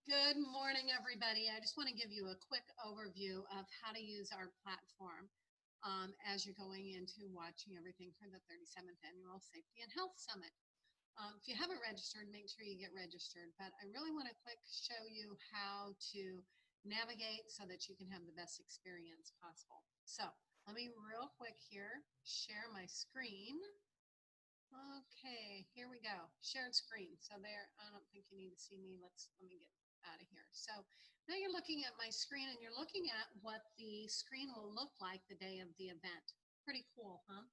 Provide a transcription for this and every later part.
Good morning, everybody. I just want to give you a quick overview of how to use our platform as you're going into watching everything for the 37th Annual Safety and Health Summit. If you haven't registered, make sure you get registered. But I really want to quick show you how to navigate so that you can have the best experience possible. So let me real quick here share my screen. Okay, here we go. Shared screen. So there, I don't think you need to see me. Let me get out of here. So now you're looking at my screen and you're looking at what the screen will look like the day of the event. Pretty cool, huh?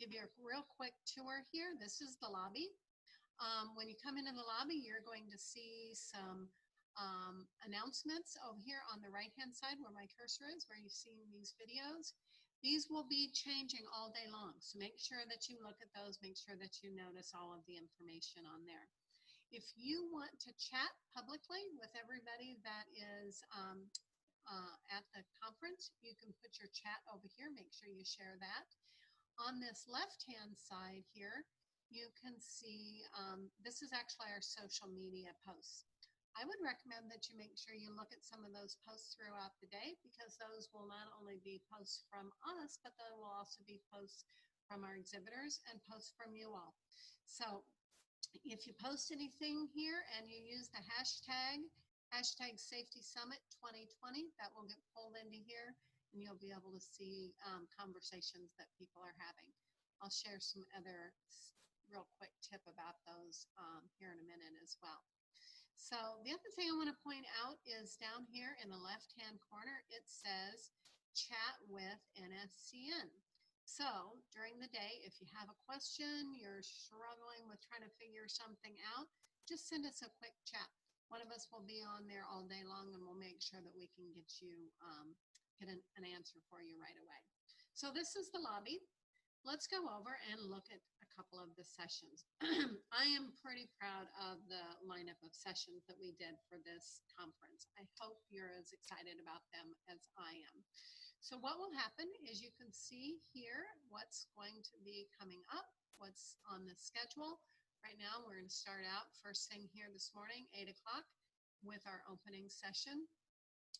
Give you a real quick tour here. This is the lobby. When you come into the lobby, you're going to see some announcements over here on the right-hand side where my cursor is, where you've seen these videos. These will be changing all day long. So make sure that you look at those, make sure that you notice all of the information on there. If you want to chat publicly with everybody that is at the conference, you can put your chat over here. Make sure you share that. On this left-hand side here, you can see this is actually our social media posts. I would recommend that you make sure you look at some of those posts throughout the day, because those will not only be posts from us, but they will also be posts from our exhibitors and posts from you all. So if you post anything here and you use the hashtag Safety Summit 2020, that will get pulled into here and you'll be able to see conversations that people are having. I'll share some other real quick tip about those here in a minute as well. So the other thing I want to point out is down here in the left-hand corner, it says chat with NSCN. So during the day, if you have a question, you're struggling with trying to figure something out, just send us a quick chat. One of us will be on there all day long and we'll make sure that we can get you get an answer for you right away. So this is the lobby. Let's go over and look at a couple of the sessions. I am pretty proud of the lineup of sessions that we did for this conference. I hope you're as excited about them as I am. So what will happen is you can see here what's going to be coming up, what's on the schedule. Right now, we're going to start out first thing here this morning, 8 o'clock, with our opening session.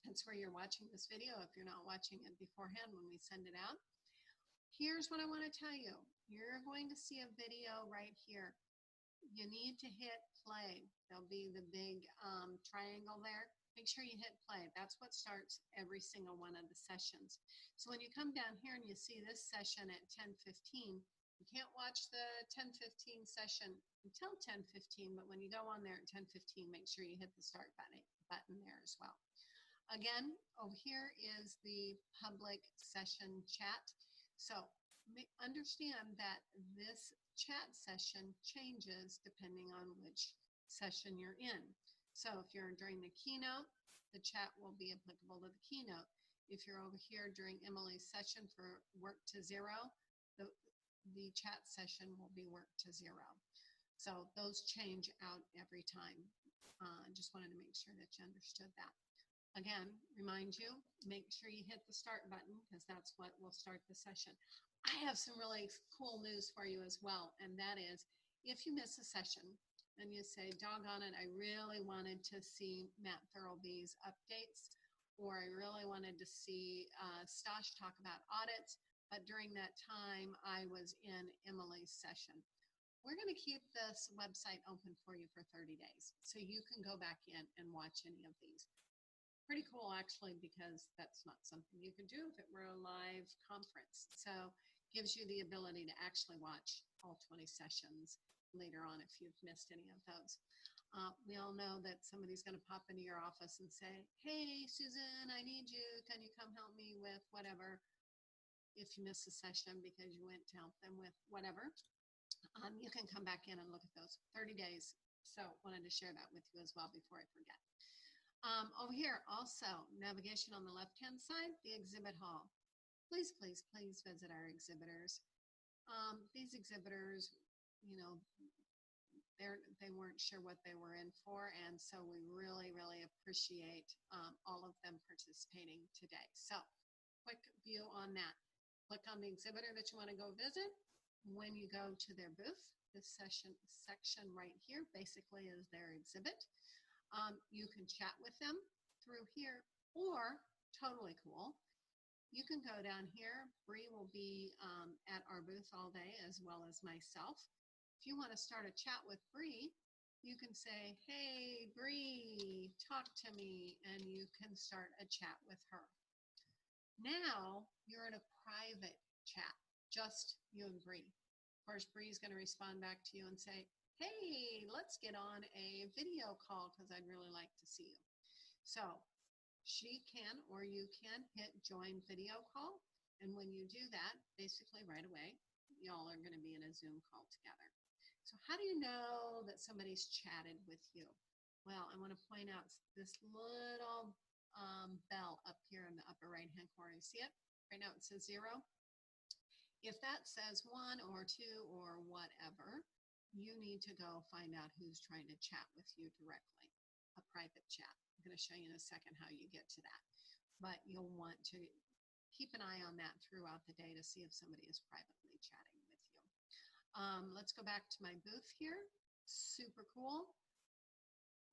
That's where you're watching this video if you're not watching it beforehand when we send it out. Here's what I want to tell you. You're going to see a video right here. You need to hit play. There'll be the big triangle there. Make sure you hit play. That's what starts every single one of the sessions. So when you come down here and you see this session at 10:15, you can't watch the 10:15 session until 10:15, but when you go on there at 10:15, make sure you hit the start button there as well. Again, over here is the public session chat. So understand that this chat session changes depending on which session you're in. So if you're during the keynote, the chat will be applicable to the keynote. If you're over here during Emily's session for work to zero, the chat session will be work to zero. So those change out every time. Just wanted to make sure that you understood that. Again, remind you, make sure you hit the start button because that's what will start the session. I have some really cool news for you as well, and that is if you miss a session and you say, doggone it, I really wanted to see Matt Thurlby's updates, or I really wanted to see Stosh talk about audits, but during that time I was in Emily's session. We're going to keep this website open for you for 30 days, so you can go back in and watch any of these. Pretty cool, actually, because that's not something you could do if it were a live conference. So gives you the ability to actually watch all 20 sessions later on if you've missed any of those. We all know that somebody's going to pop into your office and say, hey, Susan, I need you. Can you come help me with whatever? If you miss a session because you went to help them with whatever, you can come back in and look at those 30 days. So wanted to share that with you as well before I forget. Over here, also, navigation on the left-hand side, the exhibit hall. Please, please, please visit our exhibitors. These exhibitors, you know, they weren't sure what they were in for, and so we really, really appreciate all of them participating today. So, quick view on that. Click on the exhibitor that you want to go visit. When you go to their booth, this section right here basically is their exhibit. You can chat with them through here, or totally cool, you can go down here. Bree will be at our booth all day, as well as myself. If you want to start a chat with Bree, you can say, hey, Bree, talk to me, and you can start a chat with her. Now you're in a private chat, just you and Bree. Of course, Bree's going to respond back to you and say, hey, let's get on a video call because I'd really like to see you. So she can, or you can, hit join video call. And when you do that, basically right away, y'all are going to be in a Zoom call together. So how do you know that somebody's chatted with you? Well, I want to point out this little bell up here in the upper right-hand corner. You see it? Right now it says 0. If that says 1 or 2 or whatever, you need to go find out who's trying to chat with you directly, a private chat. I'm going to show you in a second how you get to that. But you'll want to keep an eye on that throughout the day to see if somebody is privately chatting with you. Let's go back to my booth here. Super cool.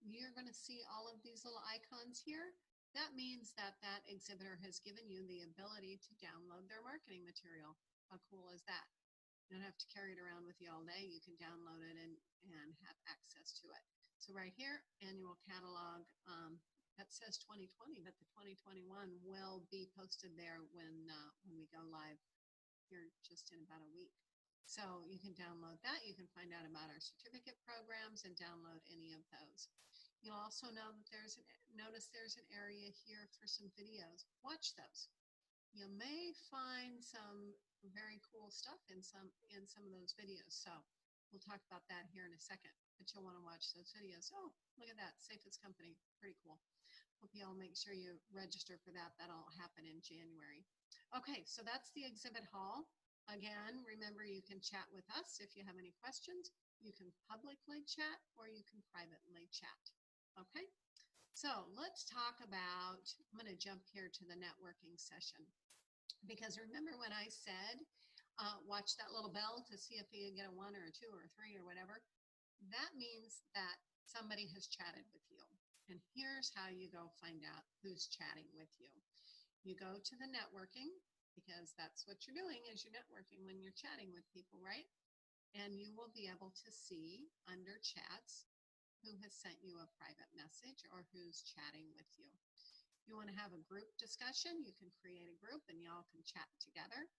You're going to see all of these little icons here. That means that that exhibitor has given you the ability to download their marketing material. How cool is that? You don't have to carry it around with you all day. You can download it and have access to it. So right here, annual catalog, that says 2020, but the 2021 will be posted there when we go live here just in about a week. So you can download that. You can find out about our certificate programs and download any of those. You'll also know that notice there's an area here for some videos. Watch those. You may find some very cool stuff in some of those videos. So we'll talk about that here in a second, but you'll want to watch those videos. Oh, look at that, Safest Company, pretty cool. Hope you all make sure you register for that. That'll happen in January. Okay, so that's the exhibit hall. Again, remember you can chat with us if you have any questions. You can publicly chat or you can privately chat. Okay, so let's talk about, I'm going to jump here to the networking session. Because remember when I said, watch that little bell to see if you get a 1 or a 2 or a 3 or whatever, that means that somebody has chatted with you. And here's how you go find out who's chatting with you. You go to the networking, because that's what you're doing is you're networking when you're chatting with people, right? And you will be able to see under chats who has sent you a private message or who's chatting with you. You want to have a group discussion, you can create a group and y'all can chat together.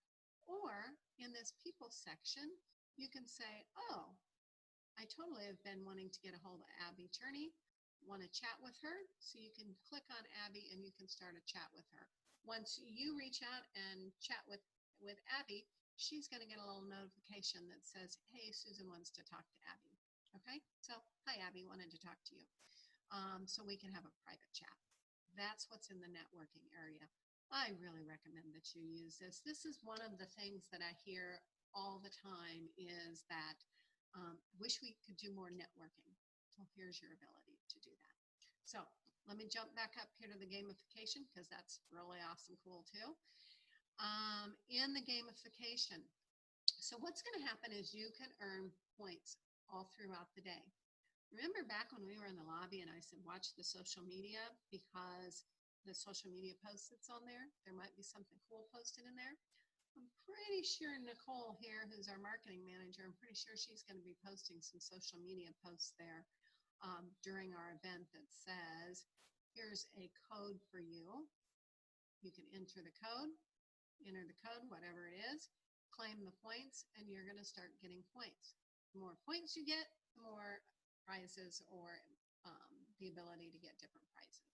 Or in this people section, you can say, oh, I totally have been wanting to get a hold of Abby Cherney, want to chat with her. So you can click on Abby and you can start a chat with her. Once you reach out and chat with Abby, she's going to get a little notification that says, hey, Susan wants to talk to Abby. Okay, so hi, Abby, wanted to talk to you. So we can have a private chat. That's what's in the networking area. I really recommend that you use this. This is one of the things that I hear all the time is that wish we could do more networking. Well, here's your ability to do that. So let me jump back up here to the gamification because that's really awesome, cool too. In the gamification, so what's going to happen is you can earn points all throughout the day. Remember back when we were in the lobby and I said, watch the social media because the social media post that's on there, there might be something cool posted in there. I'm pretty sure Nicole here, who's our marketing manager, I'm pretty sure she's going to be posting some social media posts there during our event that says, here's a code for you. You can enter the code, whatever it is, claim the points, and you're going to start getting points. The more points you get, the more prizes or the ability to get different prizes.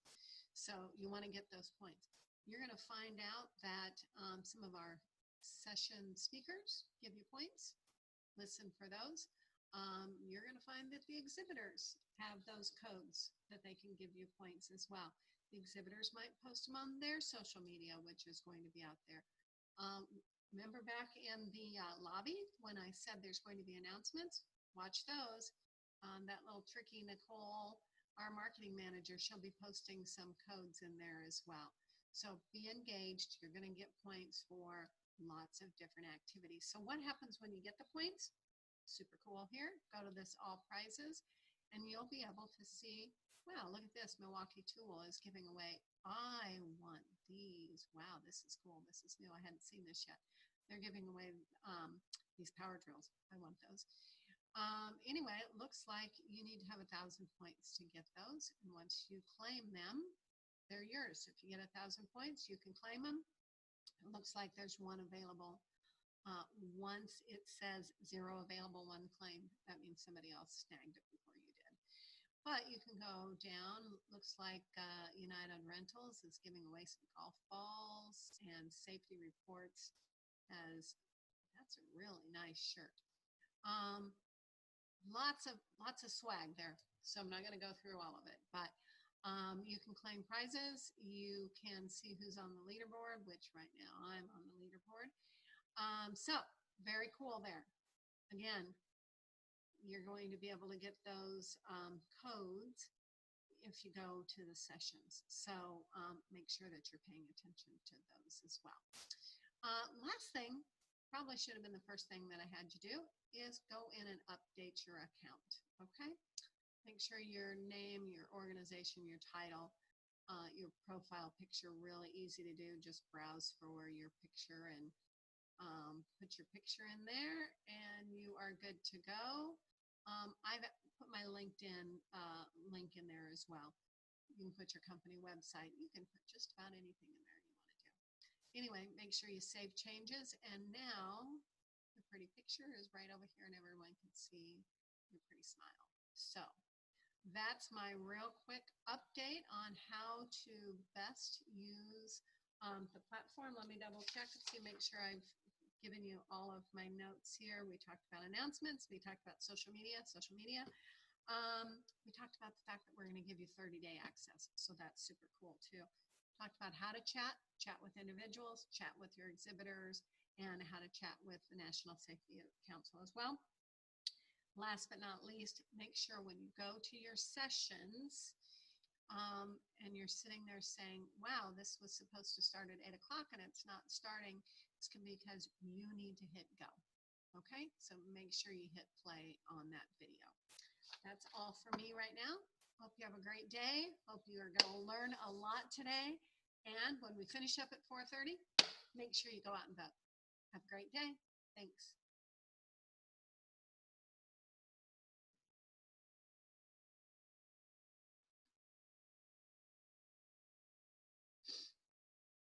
So you want to get those points. You're going to find out that some of our session speakers give you points. Listen for those. You're going to find that the exhibitors have those codes that they can give you points as well. The exhibitors might post them on their social media, which is going to be out there. Remember back in the lobby when I said there's going to be announcements? Watch those. That little tricky Nicole, our marketing manager, she'll be posting some codes in there as well. So be engaged. You're going to get points for lots of different activities. So what happens when you get the points? Super cool here. Go to this all prizes. and you'll be able to see, wow, look at this. Milwaukee Tool is giving away, I want these. Wow, this is cool. This is new. I hadn't seen this yet. They're giving away these power drills. I want those. Anyway, it looks like you need to have 1,000 points to get those. And once you claim them, they're yours. If you get 1,000 points, you can claim them. It looks like there's one available. Once it says 0 available, 1 claimed, that means somebody else snagged it before you did. But you can go down. Looks like United Rentals is giving away some golf balls, and Safety Reports has, that's a really nice shirt. Lots of swag there. So I'm not going to go through all of it, but you can claim prizes. You can see who's on the leaderboard, which right now I'm on the leaderboard. So very cool there. Again, you're going to be able to get those codes if you go to the sessions. So make sure that you're paying attention to those as well. Last thing, probably should have been the first thing that I had you do, is go in and update your account, okay? Make sure your name, your organization, your title, your profile picture, really easy to do. Just browse for your picture and put your picture in there, and you are good to go. I've put my LinkedIn link in there as well. You can put your company website. You can put just about anything in there you want to do. Anyway, make sure you save changes. And now the pretty picture is right over here, and everyone can see your pretty smile. So that's my real quick update on how to best use the platform. Let me double check and see, make sure I've given you all of my notes here. We talked about announcements. We talked about social media. We talked about the fact that we're going to give you 30-day access. So that's super cool too. Talked about how to chat with individuals, chat with your exhibitors, and how to chat with the National Safety Council as well. Last but not least, make sure when you go to your sessions and you're sitting there saying, wow, this was supposed to start at 8 o'clock and it's not starting, it's because you need to hit go. Okay, so make sure you hit play on that video. That's all for me right now. Hope you have a great day. Hope you are going to learn a lot today. And when we finish up at 4:30, make sure you go out and vote. Have a great day. Thanks.